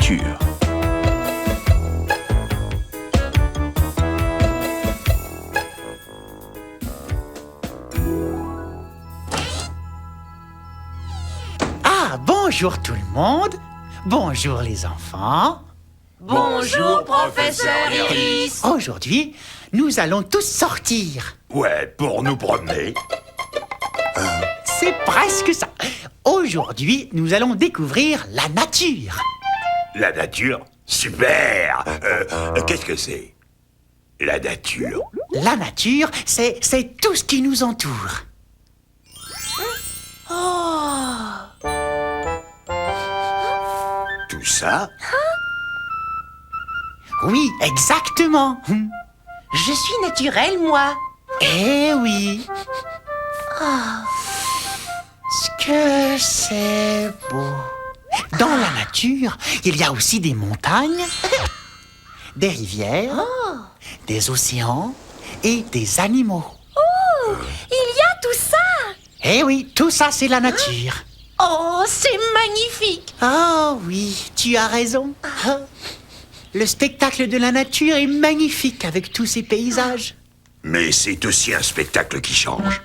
nature. Ah, bonjour tout le monde. Bonjour les enfants. Bonjour, professeur Iris. Aujourd'hui, nous allons tous sortir. Ouais, pour nous promener. C'est presque ça. Aujourd'hui, nous allons découvrir la nature. La nature? Super. Qu'est-ce que c'est? La nature? La nature, c'est tout ce qui nous entoure. Tout ça? Oui, exactement. Je suis naturelle, moi. Eh oui. Ce que c'est beau. Dans la nature, il y a aussi des montagnes, des rivières, des océans et des animaux. Il y a tout ça. Eh oui, tout ça, c'est la nature. Oh, c'est magnifique. Oh oui, tu as raison. Le spectacle de la nature est magnifique avec tous ces paysages. Mais c'est aussi un spectacle qui change.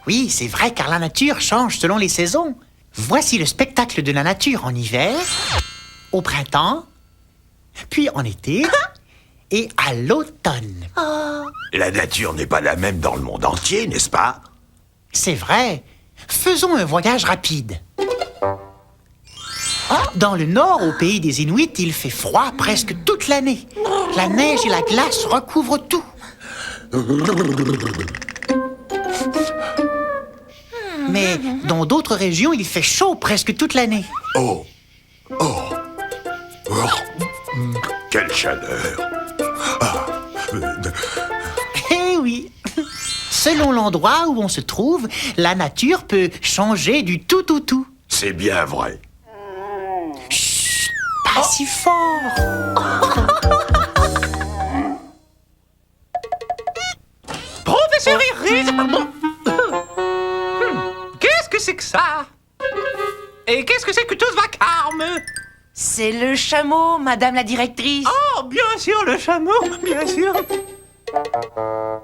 Oui, c'est vrai car la nature change selon les saisons. Voici le spectacle de la nature en hiver, au printemps, puis en été et à l'automne. La nature n'est pas la même dans le monde entier, n'est-ce pas? C'est vrai. Faisons un voyage rapide. Dans le nord, au pays des Inuits, il fait froid presque toute l'année. La neige et la glace recouvrent tout. Mais dans d'autres régions, il fait chaud presque toute l'année. Oh. Quelle chaleur. Eh oui. Selon l'endroit où on se trouve, la nature peut changer du tout. C'est bien vrai. Pas si fort. Professeur Iris. Qu'est-ce que c'est que ça? Et qu'est-ce que c'est que tout ce vacarme? C'est le chameau, madame la directrice. Oh, bien sûr, le chameau, bien sûr.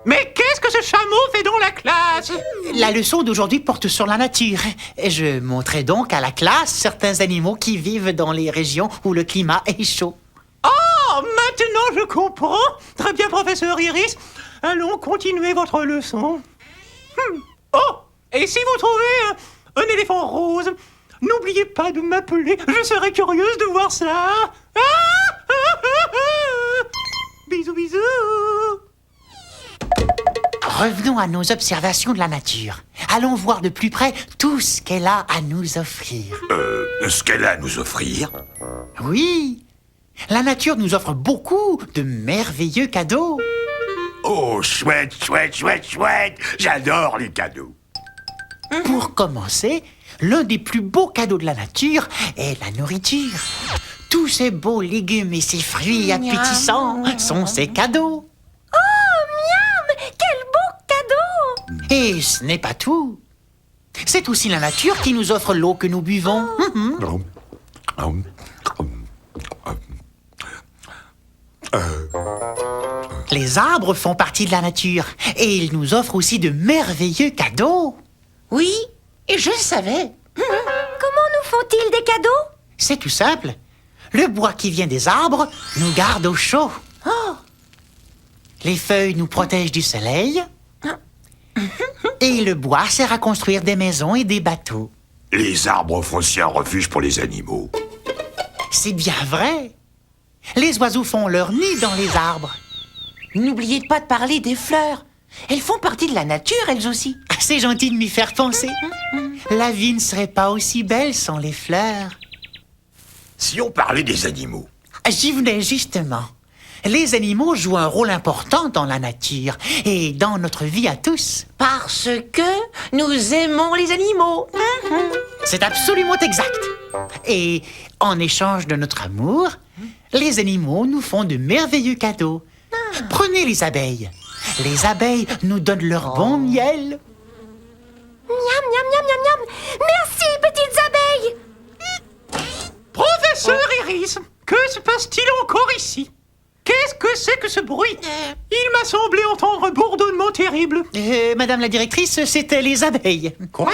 Mais qu'est-ce que ce chameau fait dans la classe? La leçon d'aujourd'hui porte sur la nature. Je montrerai donc à la classe certains animaux qui vivent dans les régions où le climat est chaud. Oh, maintenant je comprends. Très bien, professeur Iris. Allons continuer votre leçon. Oh, et si vous trouvez un éléphant rose, n'oubliez pas de m'appeler. Je serais curieuse de voir ça. Bisous, bisous. Revenons à nos observations de la nature. Allons voir de plus près tout ce qu'elle a à nous offrir. Ce qu'elle a à nous offrir? Oui, la nature nous offre beaucoup de merveilleux cadeaux. Oh, chouette. J'adore les cadeaux. Pour commencer, l'un des plus beaux cadeaux de la nature est la nourriture. Tous ces beaux légumes et ces fruits appétissants sont ses cadeaux. Quel beau cadeau. Et ce n'est pas tout. C'est aussi la nature qui nous offre l'eau que nous buvons. Les arbres font partie de la nature et ils nous offrent aussi de merveilleux cadeaux. Oui, et je le savais. Comment nous font-ils des cadeaux? C'est tout simple. Le bois qui vient des arbres nous garde au chaud. Les feuilles nous protègent du soleil. Et le bois sert à construire des maisons et des bateaux. Les arbres font aussi un refuge pour les animaux. C'est bien vrai. Les oiseaux font leur nid dans les arbres. N'oubliez pas de parler des fleurs. Elles font partie de la nature, elles aussi. C'est gentil de m'y faire penser. La vie ne serait pas aussi belle sans les fleurs. Si on parlait des animaux. J'y venais justement. Les animaux jouent un rôle important dans la nature et dans notre vie à tous. Parce que nous aimons les animaux. C'est absolument exact. Et en échange de notre amour, les animaux nous font de merveilleux cadeaux. Prenez les abeilles. Les abeilles nous donnent leur bon miel. Miam, miam, miam, miam, miam. Merci, petites abeilles. Professeur Professeur Iris, que se passe-t-il encore ici? Qu'est-ce que c'est que ce bruit? Il m'a semblé entendre un bourdonnement terrible. Madame la directrice, c'était les abeilles. Quoi?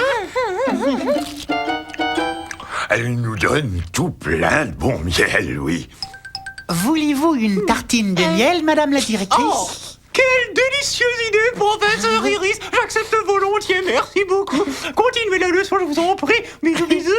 Elle nous donne tout plein de bon miel, oui. Voulez-vous une tartine de miel, madame la directrice? Oh, quelle délicieuse idée, professeur Iris. J'accepte volontiers, merci beaucoup. Continuez la leçon, je vous en prie. Bisous, bisous.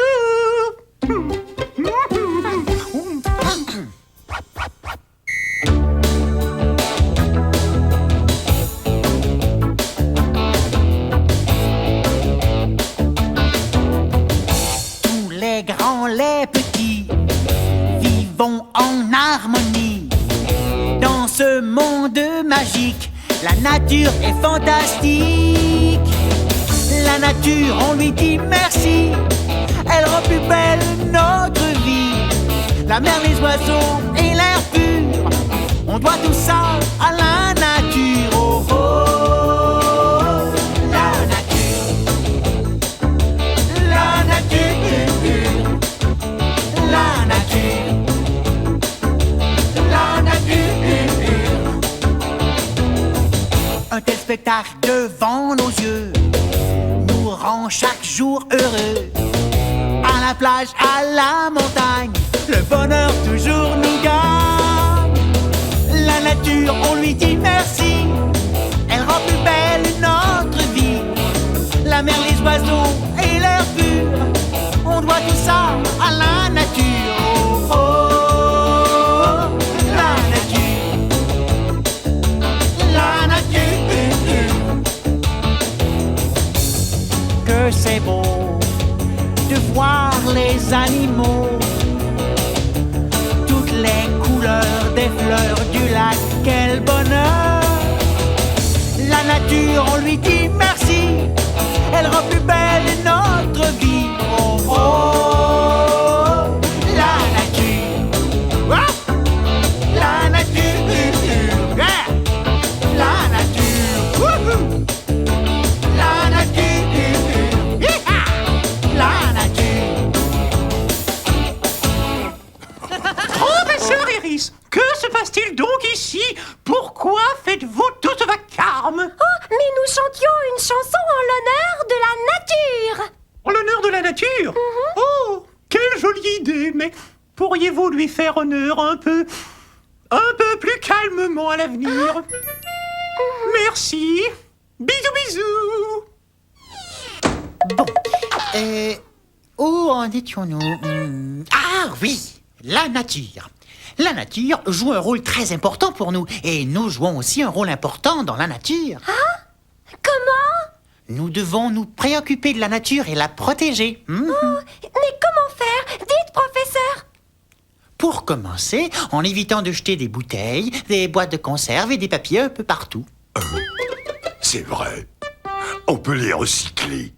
Tous les grands, les petits, vivons en harmonie. Dans ce monde magique, la nature est fantastique. La nature, on lui dit merci. Elle rend plus belle notre vie. La mer, les oiseaux et l'air pur, on doit tout ça à la nature. Oh, oh, la nature. La nature. La nature. La nature. Un tel spectacle devant nos yeux nous rend chaque jour heureux. À la plage, à la montagne, le bonheur toujours nous gagne. La nature, on lui dit merci. Elle rend plus belle notre vie. La mer, les oiseaux et l'air pur, on doit tout ça à la nature. Oh, oh, la nature. La nature. Que c'est beau de voir les animaux, toutes les couleurs des fleurs du lac, quel bonheur! La nature, on lui dit merci, elle rend plus belle notre vie. Oh, oh, la nature! Ah! La nature! Ah! La nature! Wouhou! La nature! Hi-ha! La nature! Professeur Iris, que se passe-t-il donc ici? Pourquoi faites-vous toute vacarme? Oh, mais nous chantions une chanson en l'honneur de la nature. En l'honneur de la nature? Oh, quelle jolie idée, mais pourriez-vous lui faire honneur un peu plus calmement à l'avenir? Merci. Bisous, bisous. Bon, où en étions-nous? Ah oui, la nature. La nature joue un rôle très important pour nous et nous jouons aussi un rôle important dans la nature. Comment? Nous devons nous préoccuper de la nature et la protéger. Mais comment faire? Dites, professeur. Pour commencer, en évitant de jeter des bouteilles, des boîtes de conserve et des papiers un peu partout. C'est vrai. On peut les recycler.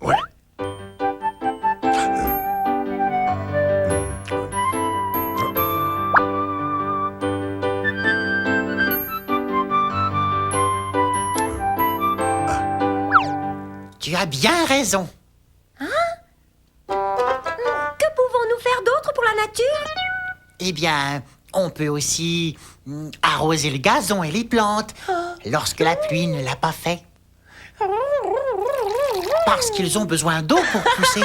Ouais. Tu as bien raison. Que pouvons-nous faire d'autre pour la nature? Eh bien, on peut aussi arroser le gazon et les plantes lorsque la pluie ne l'a pas fait. Parce qu'ils ont besoin d'eau pour pousser.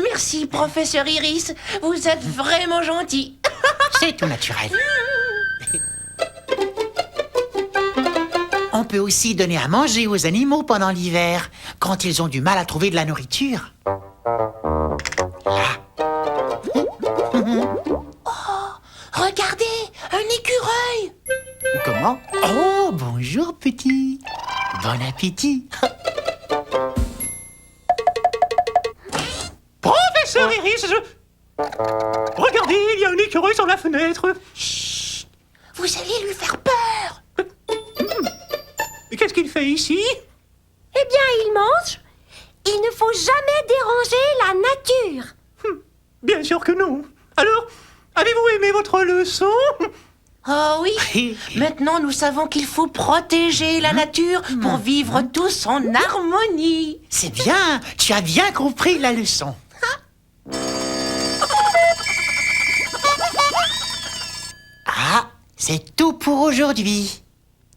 Merci, professeur Iris. Vous êtes vraiment gentil. C'est tout naturel. On peut aussi donner à manger aux animaux pendant l'hiver, quand ils ont du mal à trouver de la nourriture. Regardez, un écureuil. Comment? Oh, bonjour petit. Bon appétit. Professeur Iris, regardez, il y a un écureuil sur la fenêtre. Vous allez lui faire peur. Mais qu'est-ce qu'il fait ici? Eh bien, il mange. Il ne faut jamais déranger la nature. Bien sûr que non. Alors, avez-vous aimé votre leçon? Oh oui. Maintenant, nous savons qu'il faut protéger la nature pour vivre tous en harmonie. C'est bien, tu as bien compris la leçon. Ah, c'est tout pour aujourd'hui.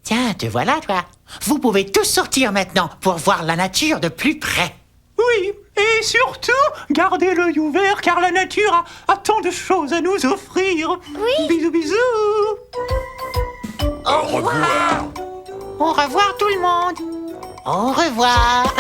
Tiens, te voilà, toi. Vous pouvez tous sortir maintenant pour voir la nature de plus près. Oui, et surtout, gardez l'œil ouvert car la nature a tant de choses à nous offrir. Oui. Bisous, bisous. Au revoir. Au revoir tout le monde. Au revoir.